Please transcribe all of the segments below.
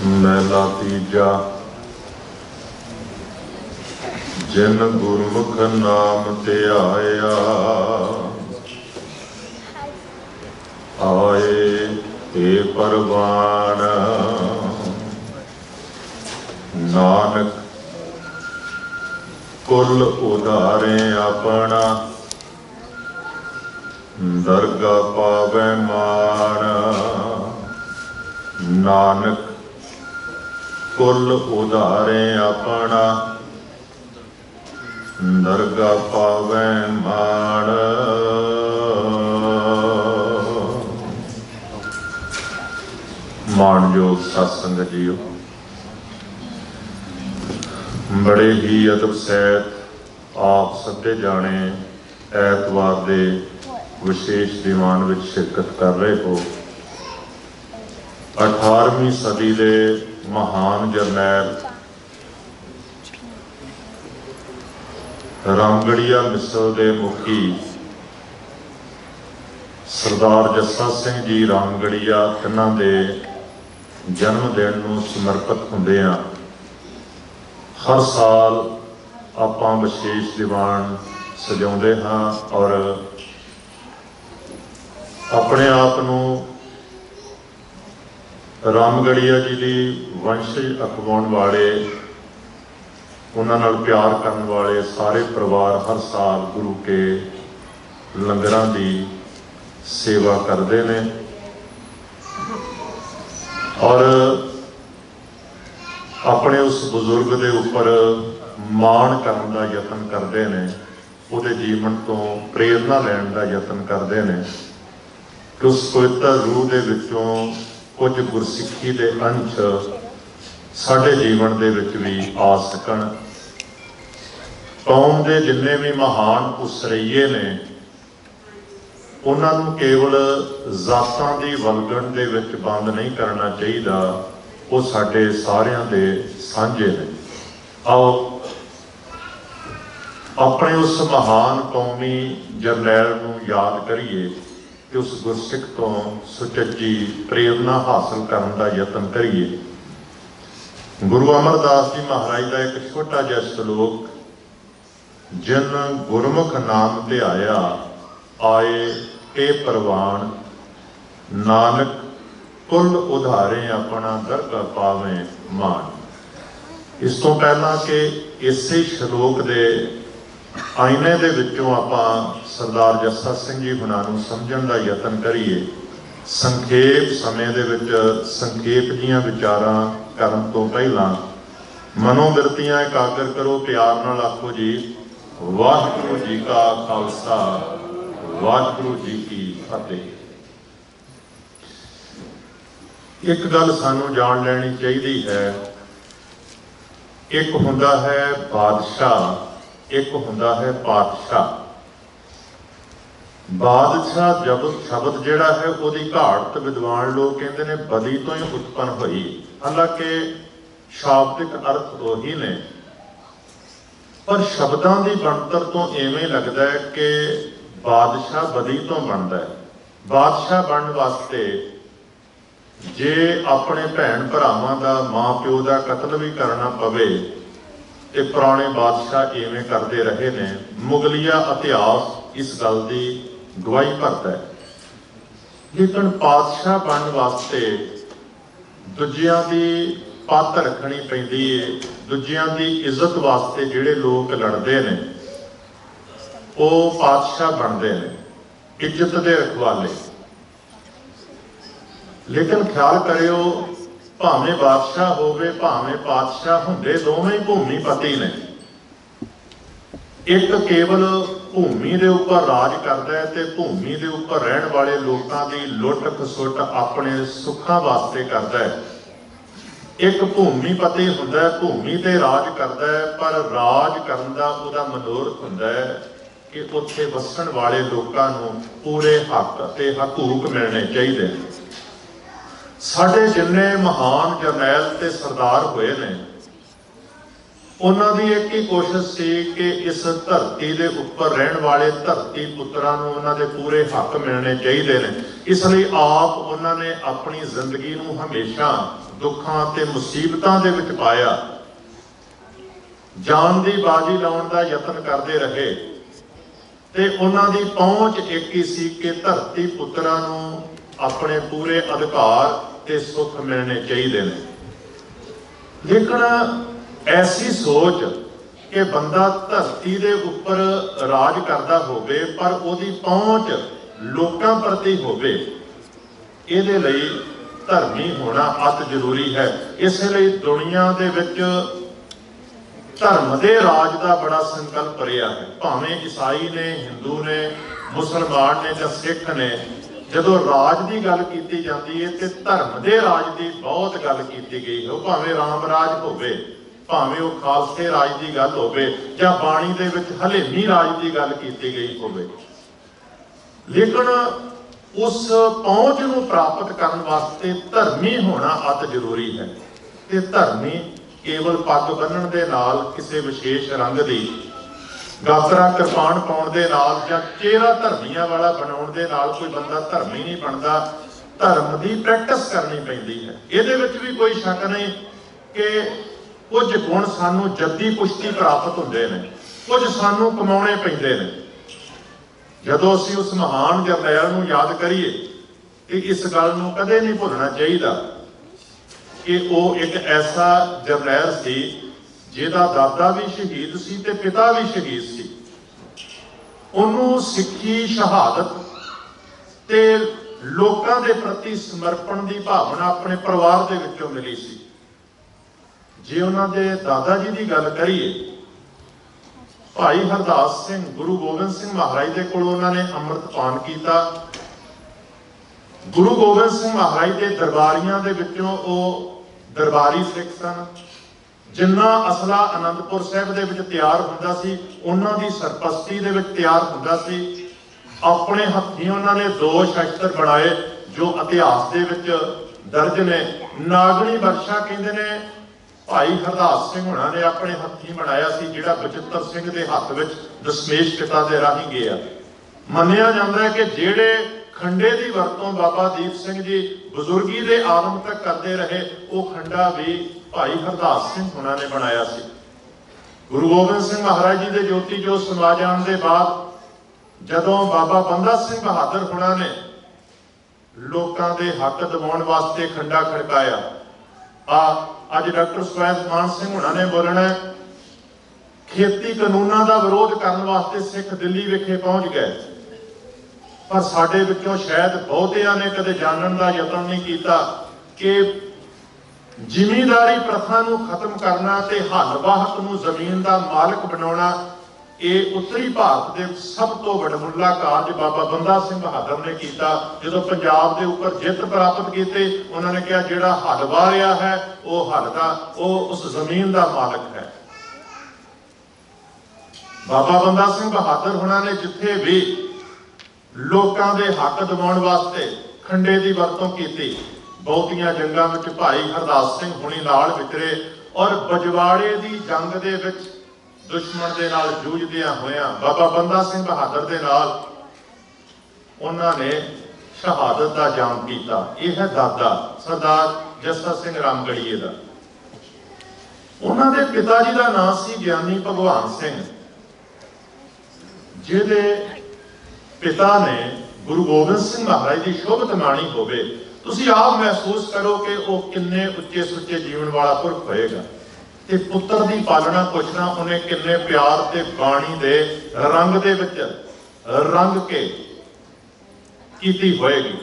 महला तीजा। जिन गुरमुख नाम ध्याया, आए हे परवान। नानक कुल उधारे अपना, दरगा पावै मान। नानक कुल उधारे अपना, दरगा पावै मान। माणयोग सत्संग जीओ, बड़े ही अदब सहित आप सदे जाने ऐतवार दे विशेष दीवान विच शिरकत कर रहे हो। 18वीं सदी दे महान जरनैल रामगढ़िया मिसल दे मुखी सरदार जस्सा सिंह जी रामगढ़िया तिन्हां दे जन्मदिन नूं समर्पित हुंदिआं हर साल आपां विशेष दीवान सजाउंदे हां और अपने आप नूं रामगढ़िया जी की वंशज अखवाउण वाले, उन्हां नाल प्यार करन वाले सारे परिवार हर साल गुरु के लंगरां की सेवा करते हैं और अपने उस बुजुर्ग के उपर माण करन का यतन करते हैं, उहदे जीवन तो प्रेरणा लैण का यतन करते हैं कि उस पवित्र रूह के विचों कुछ गुरसिੱਖੀ के अंश साडे जीवन दे विच भी आ सकन। कौम के जिन्ने भी महान उसरइये ने, उन्हां नूं केवल जातां दी वलगण दे विच बंद नहीं करना चाहिए, वो साडे सारियां दे सांझे ने। आओ अपने उस महान कौमी जरनैल नूं याद करिए कि उस गुरसिੱਖ तो सुचज्जी प्रेरणा हासिल करने का यतन करिए। गुरु अमरदास जी महाराज का एक छोटा जिहा श्लोक, जिन गुरमुख नाम ध्याया, आए हे परवान। नानक कुल उधारे अपना, दरगा पावे मान। इस तो पहला कि इसे श्लोक के आईने दे विचों आपां सरदार जस्सा सिंह जी हुणां नूं समझण दा यतन करिए। संखेप समय दे विच संखेप जिहियां विचारां करन तो पहलां मनोबिरतियां एकागर करो। प्यार नाल आखो जी, वाहिगुरू जी का खालसा, वाहिगुरू जी की फतेह। एक गल सानूं जाण लैणी चाहीदी है, एक हुंदा है बादशाह, एक हुंदा है पातशाह। बादशाह शब्द जिहड़ा है उहदी घाट विद्वान लोग कहते हैं बदी तो ही उत्पन्न हुई, हालांकि शाब्दिक अर्थ उही ने, पर शब्दां की बनतर तो इवें लगता है कि बादशाह बदी तो बनता है। बादशाह बनने वास्ते जे अपने भैन भरावां दा माँ प्यो का कतल भी करना पवे ते पुराने बादशाह इवें करते रहे ने। मुगलिया इतिहास इस गल की गवाही भरता है। लेकिन पातशाह बनने वास्ते दूजियां की पत रखनी पैंदी है, दूजियां की इज्जत वास्ते जिहड़े लोग लड़ते हैं वो पातशाह बनते हैं, इज्जत के रखवाले। लेकिन ख्याल करियो, भावें बादशाह होवे भावें पातशाह हुंदे दोवें भूमिपति ने। एक केवल भूमि के उपर राज करता है ते भूमि के उपर रहने वाले लोगों की लुट खसुट अपने सुखों वास्ते करता है। एक भूमिपति हुंदा है, भूमि ते राज करता है, पर राज करन दा उहदा मनोरथ हुंदा है कि उत्थे वसण वाले लोगों को पूरे हक ते हकूक मिलने चाहिए। साडे जिन्ने महान जरनैल ते सरदार होए ने, उन्होंने एक ही कोशिश सी कि इस धरती के उपर रहने वाले धरती पुत्रां नूं उन्हां दे पूरे हक मिलने चाहिए ने। इसलिए आप उन्होंने अपनी जिंदगी नूं हमेशा दुखों ते मुसीबतों दे विच पाया, जान की बाजी लाउण दा यतन करते रहे। ते उन्हां दी पहुंच एक ही सी कि धरती पुत्रां नूं अपने पूरे अधिकार ते सुख मिलने चाहिए ने। लेकिन ऐसी सोच कि बंदा धरती दे उपर राज करता होवे पर उहदी पहुंच लोकां प्रति होवे, इहदे लई धर्मी होना अत जरूरी है। इसलिए दुनिया दे विच धर्म दे राज का बड़ा संकल्प रहा है। भावें ईसाई ने, हिंदू ने, मुसलमान ने या सिख ने, जदों राज की गल की जाती है तो धर्म के राज की बहुत गल की गई हो। भावें राम राज होवे, भावें वो खालसे राज की गल होवे या बाणी दे विच हलेमी राज की गल की गई होवे, लेकिन उस पहुंच नूं प्राप्त करने वास्ते धर्मी होना अत जरूरी है। ते धर्मी केवल पग बन्नण दे नाल, किसी विशेष रंग की गातरा कृपान पाउण दे नाल या चेहरा धर्मियां वाला बनाउण दे नाल कोई बंदा धर्मी नहीं बनता। धर्म की प्रैक्टिस करनी पैंदी है। इहदे विच भी कोई शक नहीं कि कुछ गुण सानू जद्दी पुश्ती प्राप्त होंदे ने, कुछ सानू कमाउणे पैंदे ने। जदों असीं उस महान जरनैल नूं याद करिए कि इस गल नूं कदे नहीं भुलना चाहिए कि वो एक ऐसा जरनैल सी जिहदा दादा भी शहीद सी ते पिता भी शहीद सी। उन्होंने सिक्खी, शहादत ते लोकां दे प्रति समर्पण की भावना अपने परिवार दे विचों मिली सी। जे उन्हां दे दादा जी की गल करिए, भाई हरदास सिंह गुरु गोबिंद सिंह महाराज दे कोल उन्होंने अमृत पान किया। गुरु गोबिंद सिंह महाराज के दरबारियां दे विचों वो दरबारी सिख सन। जिन्ना असला आनंदपुर साहब दे विच तैयार हुंदा सी, उन्हां दी सरपस्ती दे विच तैयार हुंदा सी। अपने हत्थीं उन्होंने 2 शस्त्र बनाए जो इतिहास दे विच दर्ज ने। नागणी वर्षा कहंदे ने भाई हरदास सिंह हुणां ने अपने हत्थीं बनाया सी, जिहड़ा बचित्तर सिंह दे हत्थ विच दशमेश पिता दे राही गया। मन्निया जांदा है कि जिहड़े खंडे की वरतों बाबा दीप सिंह जी बुजुर्गी के आलम तक करते रहे, वो खंडा भी भाई हरदास सिंह हुणां ने बनाया सी। गुरु गोबिंद सिंह महाराज जी के ज्योति जो समा जाण दे बाद जदों बाबा बंदा सिंह बहादुर हुणां ने लोकां दे हक दबाउण वास्ते खंडा खड़काया, अज डॉक्टर सुवैद मान सिंह हुणां ने बोलना, खेती कानूनां दा विरोध करने वास्ते सिख दिल्ली विखे पहुंच गए, पर साडे विचों शायद बहुतियां ने कदे जानण दा यतन नहीं कीता कि जिमीदारी प्रथा नूं खत्म करना ते हल वाहक नूं जमीन दा मालिक बनाउणा, ये उत्तरी भारत के सब तो वडमुला कार्य बाबा बंदा सिंह बहादुर ने किया। जो पंजाब के उपर जित प्राप्त की, उन्होंने कहा जिहड़ा हल वाह रहा है वो हल का वो उस जमीन का मालिक है। बाबा बंदा सिंह बहादुर उन्होंने जिथे भी लोकां दे हक दबाउण वास्ते खंडे की वरतों की, बहुतियां जंगां विच भाई हरदास सिंह हुणी नाल विचरे और बजवाड़े की जंग दे विच दुश्मन दे नाल जूझदियां होया बाबा बंदा सिंह बहादुर दे नाल उन्होंने शहादत का जाम किया। यह है दादा सरदार जस्सा सिंह रामगढ़ीए का। उन्होंने पिता जी का नाम सी ज्ञानी भगवान सिंह, जिहदे पिता ने गुरु गोबिंद सिंह महाराज की शुभ तमाणी होवे। तुसीं आप महसूस करो कि वो किन्ने उच्चे सुच्चे जीवन वाला पुरख होएगा ते पुत्र की पालना पुछना उन्हें किन्ने प्यार ते बाणी दे रंग दे विच रंग के कीती होएगी।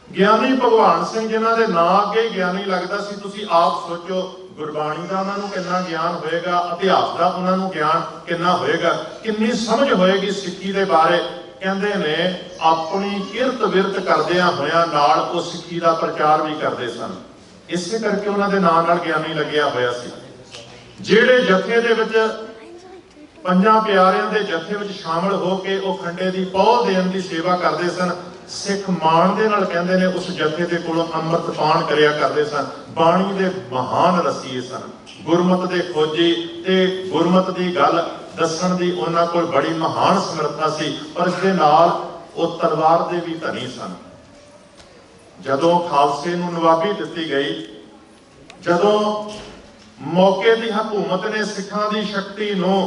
ज्ञानी भगवान सिंह जिन्हां दे नां अगे ज्ञानी लगदा सी, तुसीं आप सोचो गुरबाणी का उन्होंने कितना ज्ञान होएगा, इतिहास का उन्होंने ज्ञान कितना होएगा, कितनी समझ होएगी सिक्खी के बारे। कहते ने अपनी किरत विरत करदियां होया नाल वो सिक्खी का प्रचार भी करते सन, इसे करके उन्होंने नाम नाल ज्ञानी लग्या होया सी। जिहड़े जथे दे विच पंजां प्यारियां दे जथे विच शामिल होके वो खंडे की पौध देण की सेवा करते सन। सिख मान दे नाल कहंदे ने उस जथे दे कोलों अमृत पान करिया करते सन। बाणी दे महान रसीए सन, गुरमत दे खोजी ते गुरमत की गल दसन की उन्हां कोल बड़ी महान समर्था सी, पर इसदे नाल वो तलवार दे भी धनी सन। जदों खालसे नूं नवाबी दिती गई, जदों मौके की हुकूमत ने सिखां की शक्ति नूं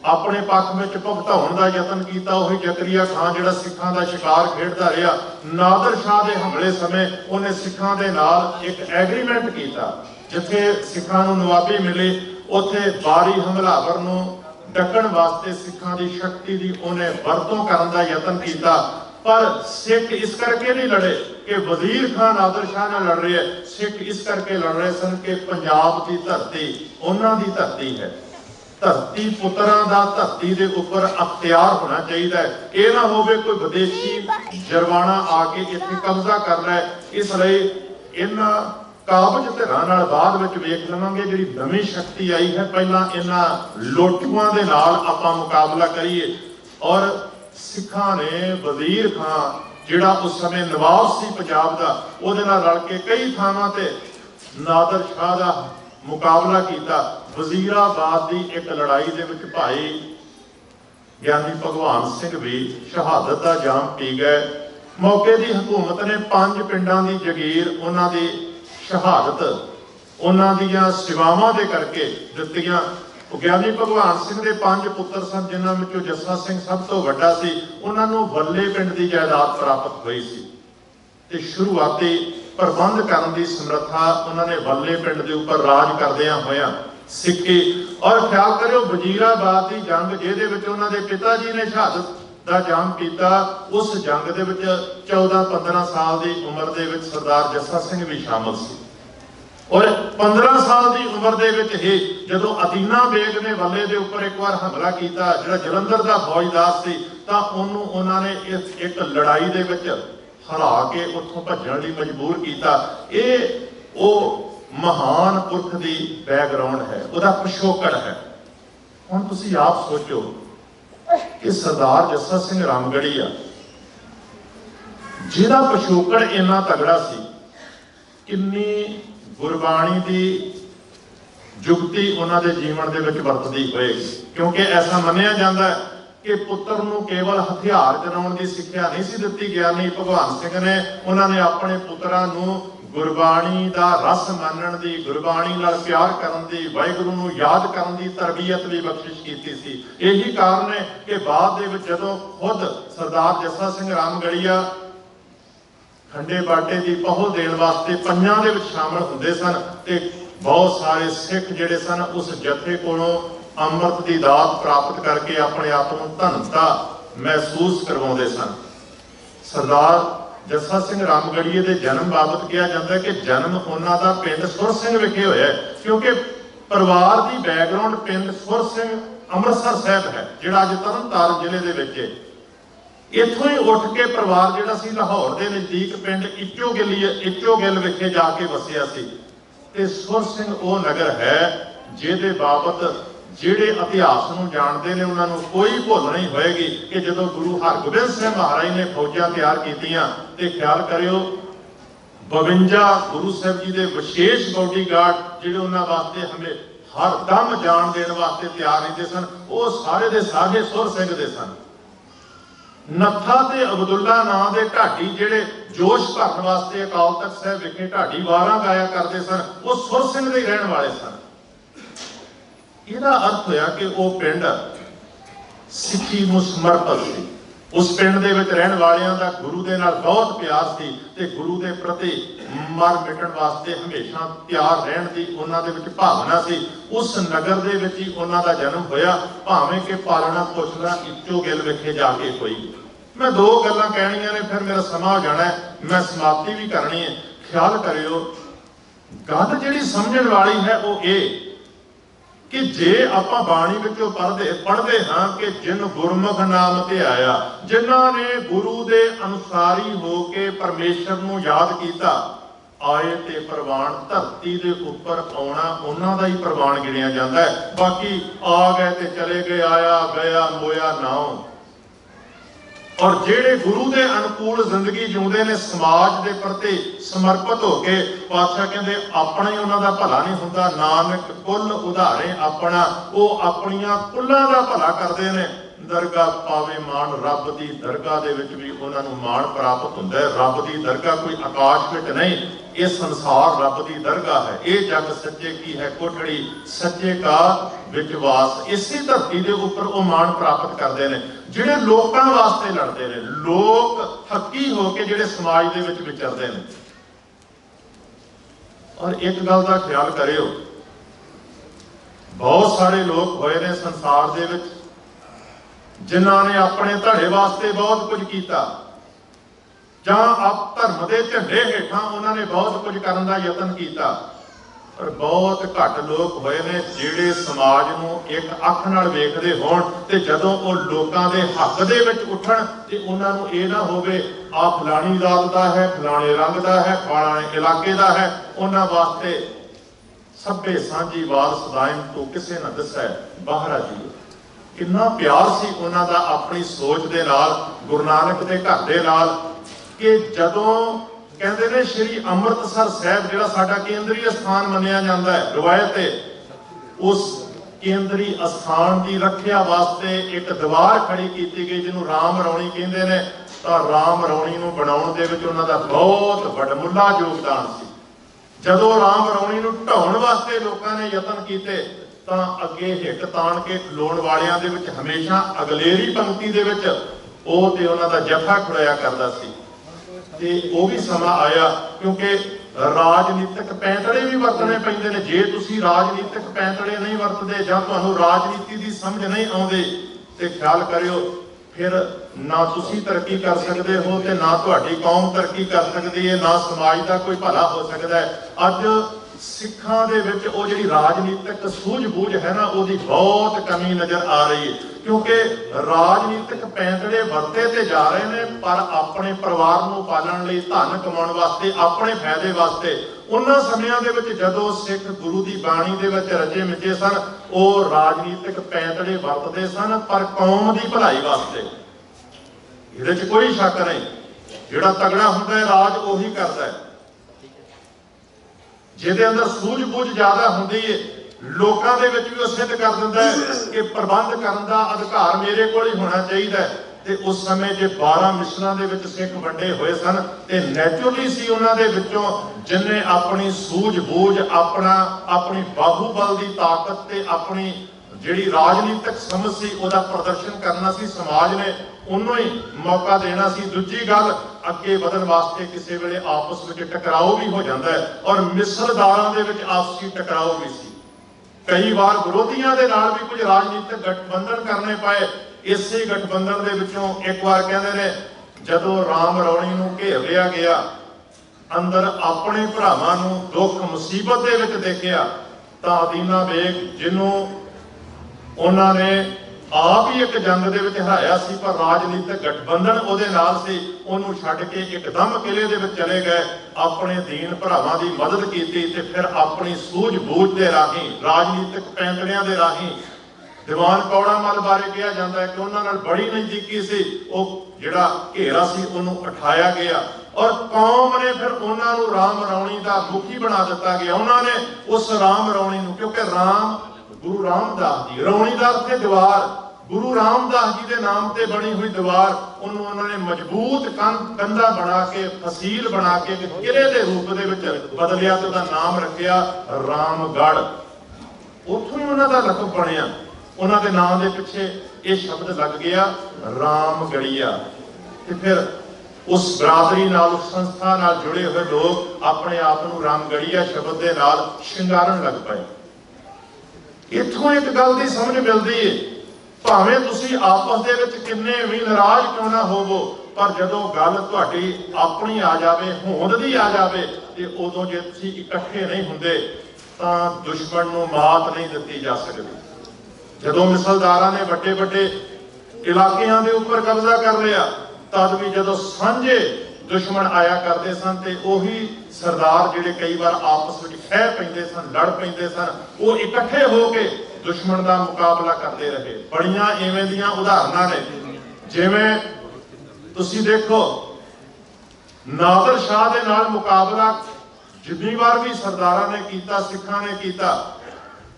अपने पक्ष में भुगताउण का यतन किया, उही जकरिया खान जिहड़ा सिखां का शिकार खेडदा रहा, नादर शाह के हमले समय उन्हें सिखां दे नाल एक एग्रीमेंट किया, जिथे सिखां नूं नवाबी मिली उत्थे बारी हमलावर नूं डकण वास्ते सिखां की शक्ति की उन्हें वरतों करन दा यतन किया। पर सिख इस करके नहीं लड़े कि वजीर खान नादर शाह नाल लड़ रहे हैं, सिख इस करके लड़ रहे सन कि पंजाब की धरती उन्हां दी धरती है, धरती पुत्रां दा धरती दे उपर अख्तियार होना चाहिए, ये ना होवे कोई विदेशी जरवाना आके इत्थे कब्जा कर रहा है। इसलिए इन्हां काबज धिरां नाल बाद विच वेख लवांगे जिहड़ी नवीं शक्ति आई है, पहलां इन्हां लोटूआं दे नाल आपां मुकाबला करिए। और सिखां ने वजीर खान जिहड़ा उस समय नवाब सी पंजाब दा, उहदे नाल रल के कई थावां ते नादर शाह दा मुकाबला किया। वजीराबाद की एक लड़ाई दे विच भाई ज्ञानी भगवान सिंह भी शहादत का जाम पी गए। मौके की हुकूमत ने 5 पिंडां की जगीर उन्हां दी शहादत उन्हां दीयां सेवावां दे करके दित्तियां। ज्ञानी भगवान सिंह के 5 पुत्र सन, जिन्हां विचों जस्सा सिंह सब तो वड्डा सी, उन्हां नूं वल्ले पिंड की जायदाद प्राप्त हुई सी ते शुरुआती प्रबंध करने की समर्था उन्होंने वल्ले पिंड के उपर राज करदियां होया सिक्की। और ख्याल करो वजीराबाद की जंग जिहदे विच उन्हां दे पिता जी ने शहादत का जाम किया, उस जंग दे विच 14-15 साल की उम्र दे विच सरदार जस्सा सिंह भी शामिल सी। और 15 साल की उम्र दे विच ही जदों अदीना बेग ने वल्ले दे उपर एक बार हमला किया, जिहड़ा जलंधर का फौजदार सी, तां उहनूं उन्होंने एक लड़ाई दे विच हरा के उत्थों भजन लई मजबूर किया। ये वो महान पुरख की बैकग्राउंड है, उसका पिछोकड़ है। हुण तुसीं आप सोचो कि सरदार जस्सा सिंह रामगढ़ीआ जिहदा पिछोकड़ इन्ना तगड़ा सी, किन्नी गुरबाणी की जुगती उन्होंने जीवन के विच वरतदी होएगी। क्योंकि ऐसा मन्निया जाता है कि पुत्र नूं केवल हथियार चलाउण की सिक्ख्या नहीं सी दित्ती। ज्ञानी भगवान सिंह ने उन्होंने अपने पुत्रां नूं गुरबाणी का रस मानण दी, गुरबाणी नाल प्यार करन दी, वाहिगुरू नूं याद करन दी तरबियत भी बख्शिश कीती सी। यही कारण है कि बाद दे विच जदों खुद सरदार जस्सा सिंह रामगढ़ीआ खंडे बाटे की पहुल देण वास्ते पंजां दे विच शामिल हुंदे सन, ते बहुत सारे सिख जिहड़े सन उस जथे कोलों अमृत की दात प्राप्त करके अपने आप को धनता महसूस करवाते सन। सरदार जस्सा सिंह रामगढ़ीए के जन्म बाबत कहा जाता है कि जन्म उन्हों का पिंड सुर सिंह विखे होया है, क्योंकि परिवार की बैकग्राउंड पिंड सुर सिंह अमृतसर साहब है, जिहड़ा अज तरनताਰਨ जिले के विच है। इत्थों ही उठ के परिवार जिहड़ा सी लाहौर के नज़दीक पिंड इचोगिल विखे जाके वसिया सी। ते सुर सिंह वो नगर है जिहदे बाबत जिहड़े इतिहास नूं जानते हैं उन्होंने कोई भुल नहीं होएगी कि जदों गुरु हरगोबिंद सिंह महाराज ने फौजां तैयार कीतियां ते ख्याल करियो 52 गुरु साहब जी के विशेष बॉडीगार्ड जिहड़े उन्हां वास्ते हमें हर दम जान देने वास्ते तैयार रहते सन, वो सारे दे सारे सुर सिंह दे सन। नत्था ते अब्दुल्ला नां दे ढाडी जिहड़े जोश भरन वास्ते अकाल तख्त साहब विखे ढाडी वारां गाया करते सन, वो सुर सिंह दे रहण वाले सन। इसका अर्थ होया कि वो पिंड सिੱਖੀ ਨੂੰ समर्पित सी। उस पिंड दे विच रहण वालियां दा गुरु दे नाल बहुत प्यार सी ते गुरु दे प्रति मर मिटण वास्ते हमेशा तैयार रहण दी उन्हां दे विच भावना सी। उस नगर दे विच ही उन्हां दा जन्म होया, भावें कि पालना पोषना इचोगिल विखे जाके होई। मैं 2 गल्लां कहणियां ने, फिर मेरा समा हो जाना है, मैं समाप्ति भी करनी है। ख्याल करियो गल जिहड़ी समझण वाली है वो ये कि जे आपां बाणी विचों पढ़दे हाँ कि जिन गुरमुख नाम ते आया, जिन्हां ने गुरु दे अनुसारी हो के परमेश्वर नूं याद कीता, आए ते प्रवान धरती दे उपर आउणा उन्हां दा ही प्रवान गिणिया जांदा है। बाकी आ गए ते चले गए, आया गया मोया नाओ। और जेड़े गुरु के अनुकूल जिंदगी जिउंदे ने, समाज के प्रति समर्पित होके, पातशाह कहते अपना ही उन्हों का भला नहीं हुंदा, नानक कुल उधारे अपना, वो अपनियां कुल्लां का भला करते हैं। दरगाह पावे मान, रब की दरगाह दे विच भी उन्हां नूं मान प्राप्त हुंदा है। रब की दरगाह कोई आकाश विच नहीं, ये संसार रब की दरगाह है। ये जग सच्चे की है कोठड़ी, सच्चे का विश्वास। इसी धरती के उपर वो मान प्राप्त करते हैं जिहड़े लोकां वास्ते लड़ते हैं, लोग हकी होके जिहड़े समाज दे विच विचरदे ने। और एक गल का ख्याल करियो, बहुत सारे लोग होए ने संसार दे विच जिन्हां ने अपने धड़े वास्ते बहुत कुछ किया, जां आप धर्म के झंडे हेठां उन्होंने बहुत कुछ करने का यतन किया। पर बहुत घट लोग होए ने जिहड़े समाज नूं एक अख नाल वेखदे होण ते जदों वो लोकां दे हक दे विच उठण ते उन्हां नूं इह ना होवे आ फलानी जात दा है, फलाणे रंग दा है, फलाणे इलाके दा है, उन्हां वास्ते सभे सांझी वाल सदाइम तो किसे ना दस्सै बाहरा जी। कितना प्यार सी उन्हां दा अपनी सोच दे नाल, गुरु नानक दे घर दे नाल, कि जदों कहते ने श्री अमृतसर साहिब जिहड़ा साडा केंद्रीय स्थान मन्निया जाता है, रवायत है उस केंद्री स्थान की रखिया वास्ते एक दीवार खड़ी की गई जिन्होंने राम रौणी कहते हैं। तो राम रौणी नूं बनाउण दे विच उन्हां दा बहुत वडमुला योगदान सी। जदों राम रौणी नूं ढाउण वास्ते लोकां ने यतन कीते तो अगे हिट ताण के खलोण वालियां दे विच हमेशा अगलेरी पंक्ति दे विच ओह ते उन्हां दा जफा खड़ोया करदा सी। ते ओह भी समा आया क्योंकि राजनीतिक पैंतड़े भी वरतने पैंदे ने। जे तुसीं राजनीतिक पैंतड़े नहीं वरतदे जां तुहानूं राजनीति दी समझ नहीं आउंदी ते ख्याल करियो फिर ना तुसीं तरक्की कर सकते हो ते ना तुहाडी कौम तरक्की कर सकती है, ना समाज का कोई भला हो सकता है। अज सिखां दे विच ओह जिहड़ी राजनीतिक सूझबूझ है ना, ओहदी बहुत कमी नज़र आ रही है क्योंकि राजनीतिक पैंतड़े वरते ते जा रहे हैं पर अपने परिवार नूं पालण लई, धन कमाउण वास्ते, अपने फायदे वास्ते। उन्हां समयां दे विच जदों सिख गुरु की बाणी दे विच रचे मिचे सन, ओह राजनीतिक पैंतड़े वरतदे सन पर कौम की भलाई वास्ते। इहदे च कोई शक नहीं, जिहड़ा तगड़ा हुंदा है राज ओही करदा है। जिहदे अंदर सूझबूझ ज्यादा हुंदी है लोकां दे विच भी वो सिद्ध कर दिंदा है कि प्रबंध करन दा अधिकार मेरे कोल ही होना चाहिए। ते उस समय जे 12 मिसरां दे विच सिख वंडे होए सन ते नैचुरली सी उन्हां दे विचों जिन्ने अपनी सूझबूझ, अपनी बाहूबल की ताकत ते अपनी जिहड़ी राजनीतिक समझ सी उहदा प्रदर्शन करना सी। समाज ने उन्हों ही मौका देना सी। दूजी गल अगे वधन वास्ते किसी वेले आपस में टकराओ भी हो जाता है और मिसलदारां दे विच आपसी टकराओ भी सी। कई बार विरोधियों के नाल भी कुछ राजनीतिक गठबंधन करने पाए। इसे गठबंधन दे विचों एक बार कहते ने जदों राम रौणी नूं घेर लिया गया, अंदर अपने भरावां नूं दुख मुसीबत दे विच देखिया तां अदीना बेग जिन्हों उन्होंने आप ही एक जंग दे विच हराया सी पर राजनीतिक गठबंधन उहदे नाल सी, उहनूं छड्ड के एकदम किले दे विच चले गए, अपने दीन भरावां दी मदद कीती ते फिर अपनी सूझबूझ दे राहीं राजनीतिक पैंतड़ियां दे राहीं दीवान कौड़ा मल बारे कहा जाता है कि उन्हां नाल बड़ी नज़दीकी सी। वो जिहड़ा घेरा सी उहनूं उठाया गया और कौम ने फिर उन्हां नूं राम रौणी दा मुखी बना दिता गया। उन्होंने उस राम रौणी नूं, क्योंकि राम गुरु रामदास जी, रौणी दा अर्थ है दीवार, गुरु रामदास जी के नाम से बनी हुई दीवार, उन्होंने मजबूत कंधा बना के फसील बना के किले के रूप के बदलिया तो नाम रखिया रामगढ़। उथों ही उन्हों का लकब बनया, उन्होंने नाम के पिछे ये शब्द लग गया रामगढ़िया। तो फिर उस बरादरी नाल, उस संस्था नाल जुड़े हुए लोग अपने आप को रामगढ़िया शब्द के नाल शिंगारन लग पाए। इथों एक गल की समझ मिलती है, भावें तुसी आपस दे विच किन्ने भी नाराज क्यों ना होवो, पर जदों गल तुहाडी अपनी आ जाए, होंद दी आ जाए, तो उदों जे तुसी इकट्ठे नहीं हुंदे तां दुश्मन नूं मात नहीं दित्ती जा सकती। जदों मिसलदारां ने वड्डे वड्डे इलाकियां दे उपर कब्जा कर लिया, तद भी जदों सांझे दुश्मन आया करते सन ते ओही सरदार जिहड़े कई बार आपस में खह पैंदे सन, लड़ पैंदे सन, वो इकट्ठे होके दुश्मन का मुकाबला करते रहे। बड़ियां इवें दियां उदाहरणां ने, जिवें तुसीं देखो नादर शाह दे नाल मुकाबला जितनी बार भी सरदारां ने कीता, सिखां ने कीता,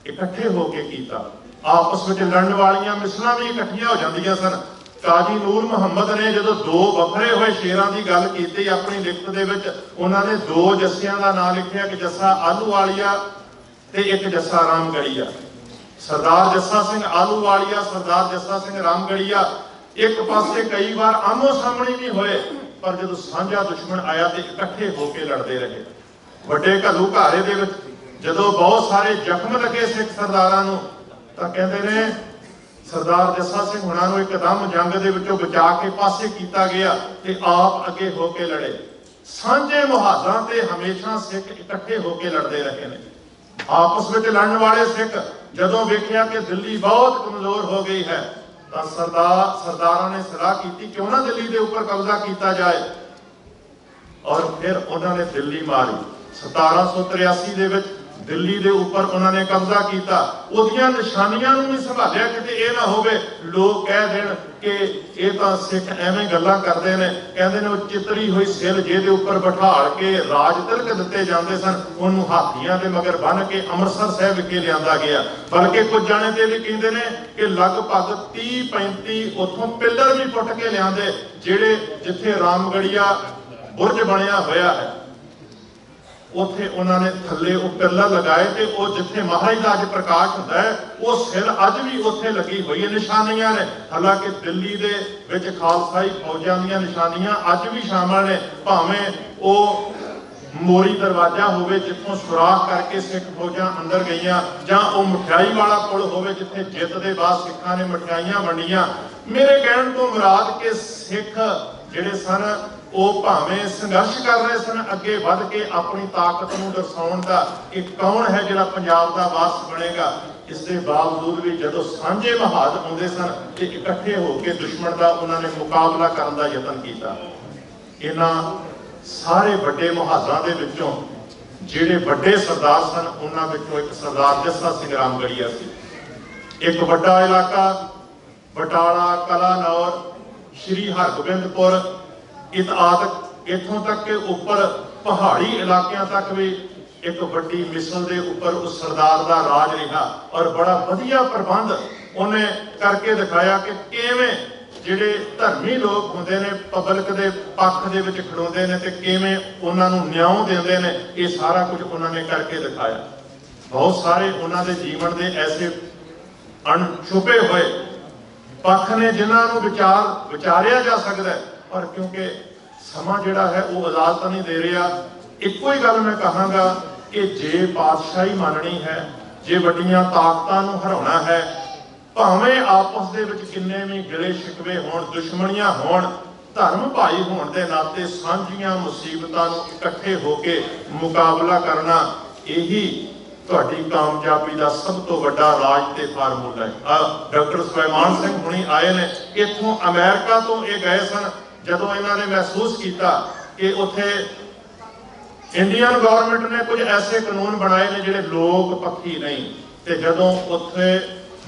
इकट्ठे होके कीता। आपस में लड़न वालियां मिसलां भी इकट्ठियां हो जांदियां सन। काजी नूर मुहम्मद ने जो दो वखरे हुए शेरां की गल की अपनी लिखत दे विच उन्होंने दो जस्सियां का नाम लिखिया कि जस्सा आलूवालिया ते एक जस्सा रामगढ़िया। सरदार जस्सा सिंह आलूवालिया, सरदार जस्सा सिंह रामगढ़िया एक पासे कई बार आमो सामने भी होए, पर जो साझा दुश्मन आया तो इकट्ठे होकर लड़ते रहे। वड्डे घल्लू घारे दे विच जदों बहुत सारे जख्म लगे सिख सरदारां नूं तां कहंदे ने सरदार जस्सा सिंह हुणां नूं एकदम जंग दे विचों बचा के पासे कीता गया ते आप अगे होके लड़े। सांझे मुहाजां ते हमेशा सिख इकट्ठे होके लड़ते रहे ने। आपस में लड़न वाले सिख जदों वेखिया कि दिल्ली बहुत कमजोर हो गई है तो सरदारां ने सलाह की क्यों ना दिल्ली के ऊपर कब्जा किया जाए, और फिर उन्होंने दिल्ली मारी। 1783 दे विच दिल्ली के ऊपर उन्होंने कब्जा किया। उहदियां निशानियां नूं भी संभालिया किते ये ना होवे लोग कह देण कि ये तो सिख एवें गल्लां करदे ने, कहंदे ने वो चितरी हुई सिल जिहदे उपर बिठाल के राज तिलक दिते जांदे सन उहनूं हाथियां दे मगर बन के अमृतसर साहिब विखे लिआंदा गया। बल्कि कुछ जाने ते भी कहंदे ने कि लगभग 30-35 उत्थों पिलर भी पुट के लिआंदे जिहड़े जिथे रामगढ़िया बुरज बनिया होया है उत्थे उन्होंने थल्ले पिलर लगाए थे। वो जिथे महाराज का अज प्रकाश होता है वो सिर अज भी उत्थे लगी हुई है, निशानियां ने। हालांकि दिल्ली दे विच खालसाई फौजां दीयां निशानियां अज भी शामिल ने, भावें वो मोरी दरवाजा होवे जिथों सुराख करके सिख फौजां अंदर गईयां, जां वो मठियाई वाला पुल होवे जिथे जित दे बाद सिखां ने मठियाइयां वंडियां। मेरे कहण तो मुराद के सिख जिहड़े सन वो भावें संघर्ष कर रहे सन अगे बढ़ के अपनी ताकत नूं दर्शाउण दा कि कौन है जिहड़ा पंजाब दा वारस बनेगा। इसके बावजूद भी जदों सांझे महाज आउंदे सन ते इकट्ठे होकर दुश्मन का उन्होंने मुकाबला करने का यतन किया। इन्हां सारे वड्डे मुहाजां दे विचों जिहड़े वड्डे सरदार सन उन्हां विचों एक सरदार जस्सा सिंह रामगढ़िया सी। एक वड्डा इलाका बटाला, कलानौर, श्री हरगोबिंदपुर इत्यादि इत्थों तक के ऊपर पहाड़ी इलाकों तक भी एक वड्डी मिसल के ऊपर उस सरदार का राज रहा और बड़ा वधिया प्रबंध उन्हें करके दिखाया कि किवें जिहड़े धर्मी लोग होंदे ने पब्लिक के पक्ष दे विच खड़ोंदे ने ते किवें उन्हां नूं न्याय देंदे ने। ये सारा कुछ उन्होंने करके दिखाया। बहुत सारे उन्हां दे जीवन दे ऐसे अणछुपे हुए पक्ष ने जिन्होंने विचारिया जा सकता है, पर क्योंकि समा जिहड़ा है वो इजाजत नहीं दे रहा। एको ही गल मैं कहांगा कि जे पातशाही माननी है, जे वड्डियां ताकतां नूं हराउणा है, भावें आपस दे विच किन्ने भी गिले शिकवे होण, दुश्मनियां होण, धर्म भाई होण दे नाते सांझियां मुसीबतां नूं इकट्ठे होके मुकाबला करना यही तुहाडी कामयाबी का सब तो वड्डा राज ते फार्मूला है। डॉक्टर सुलेमान सिंह हुणी आए ने इत्थों अमेरिका तो ये गए सन जदों इन्होंने महसूस किया कि उत्थे इंडियन गवर्नमेंट ने कुछ ऐसे कानून बनाए ने जिहड़े लोक पक्षी नहीं, ते जदों उत्थे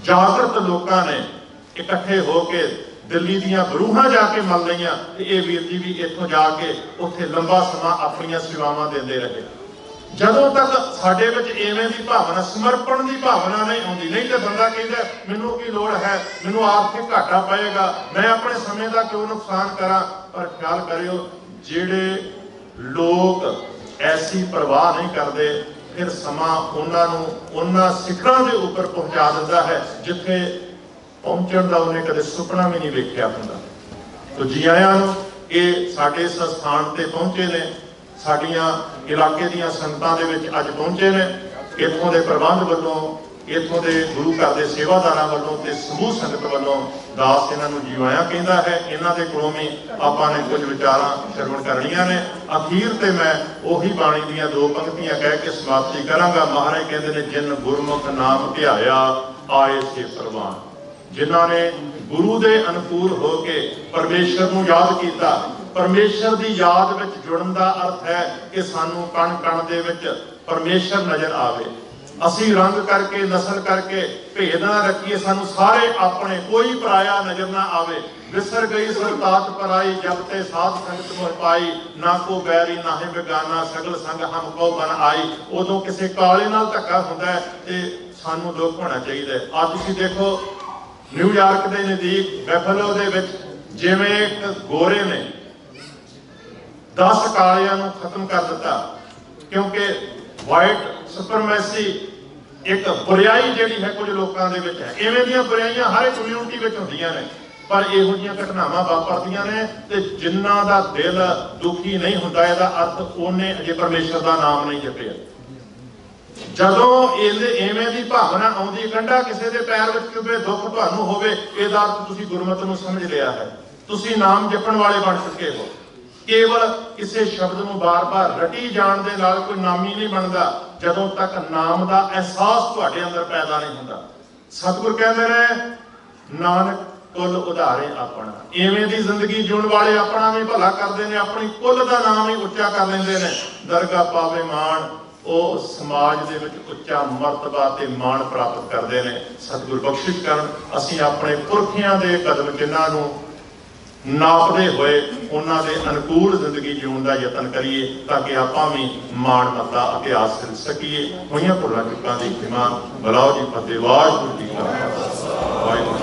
जागृत लोगों ने इकट्ठे होकर दिल्ली दीयां बरूहां जाके मल लईआं ते ये वीर जी भी इत्थों जाके उत्थे लंबा समा अपनियां सेवावां देंदे रहे। जदों तक साडे विच इवें दी भावना समर्पण की भावना नहीं आउंदी, नहीं तो बंदा कहंदा मैनूं की लोड़ है, मैनूं आर्थिक घाटा पएगा, मैं अपने समय का क्यों नुकसान करा। पर ख्याल करियो जिहड़े लोग ऐसी परवाह नहीं करते फिर समा उन्हां सिखरां दे उपर पहुंचा दिंदा है जिथे पहुंचण दा उन्हें कदे सुपना भी नहीं वेखिया हुंदा। तो जी आयां नूं ये साडे इस स्थान ते पहुंचे ने, साडियां इलाके दीयां संगतां दे विच अज पहुंचे ने। इत्थों दे प्रबंध वल्लों, इत्थों दे गुरु घर दे सेवादारां वल्लों ते समूह संगत वल्लों दास इन्हां नूं जीवाया कहंदा है। इन्हां दे कोलों भी आपां ने कुछ विचारां श्रवण करनियां ने। अखीर ते मैं ओही बाणी दीयां दो पंक्तियां कह के समाप्ति करांगा। महाराज कहंदे ने जिन गुरमुख नाम ध्याया आए से प्रवान, जिन्हां ने गुरु दे अनुकूल होके परमेश्वर नूं याद कीता। परमेश्वर की याद में जुड़न का अर्थ है कि सानू कण कण दे विच परमेश्वर नजर आवे। असी रंग करके नस्ल करके भेद ना रखिए, सानू सारे अपने, कोई पराया नजर ना आवे। विसर गई सरतात पराई जब ते साध संगत मोह पाई, ना को बैरी ना ही बेगाना सगल संग हम को बन आई। उदों किसी काले नाल धक्का हुंदा है ते सानू दुख होना चाहिए। आज तुसीं देखो न्यूयॉर्क के नज़दीक बैफलो दे विच जिवें एक गोरे ने 10 कालियां नूं खत्म कर दिता, क्योंकि वाइट सुपरमैसी एक बुराई जिहड़ी है कुछ लोगों के विच है। इवें दियां बुराइयां हर एक कम्यूनिटी विच हुंदियां ने, पर इहो जिहियां घटनावां वापरदियां ने ते जिन्हां दा दिल दुखी नहीं हुंदा, इहदा अर्थ उहने अजे परमेश्वर दा नाम नहीं जपिया। जदों इवें दी भावना आउंदी, गंढा किसी दे पैर विच चुभे, दुख तुहानूं होवे, इहदा अर्थ तुसीं गुरमत नूं समझ लिया है, तुसीं नाम जपण वाले बन चुके हो। केवल किसी शब्द नूं बार बार रटी जाण दे नाल कोई नामी नहीं बनता, जदों तक नाम दा एहसास तुहाडे अंदर पैदा नहीं हुंदा। सतगुर कहंदे ने, नानक कुल उधारे अपना। इवें दी जिंदगी जीण वाले अपना भी भला करते हैं, अपनी कुल का नाम ही उच्चा कर लेंदे ने। दरगाह पावे मान, ਉਹ समाज ਦੇ ਵਿੱਚ ਉੱਚਾ ਮਰਤਬਾ ਤੇ ਮਾਣ ਪ੍ਰਾਪਤ ਕਰਦੇ ਨੇ। ਸਤਿਗੁਰ ਬਖਸ਼ਿਸ਼ ਕਰਨ ਅਸੀਂ ਆਪਣੇ ਪੁਰਖਿਆਂ ਦੇ ਕਦਮ ਜਿਨ੍ਹਾਂ ਨੂੰ ਨਾਪਦੇ ਹੋਏ ਉਹਨਾਂ ਦੇ ਅਨੁਕੂਲ ਜ਼ਿੰਦਗੀ ਜਿਉਣ ਦਾ ਯਤਨ ਕਰੀਏ, ਤਾਂ ਕਿ ਆਪਾਂ ਵੀ ਮਾਣ ਮੱਤਾ ਇਤਿਹਾਸ ਕਰ ਸਕੀਏ। ਹੋਈਆਂ ਭੁੱਲਾਂ ਚੁੱਕਾਂ ਦੀ ਖਿਮਾ ਬੁਲਾਓ ਜੀ। ਫਤਿਹ। ਵਾਹਿਗੁਰੂ ਜੀ ਕਾ ਖਾਲਸਾ, ਵਾਹਿਗੁਰੂ।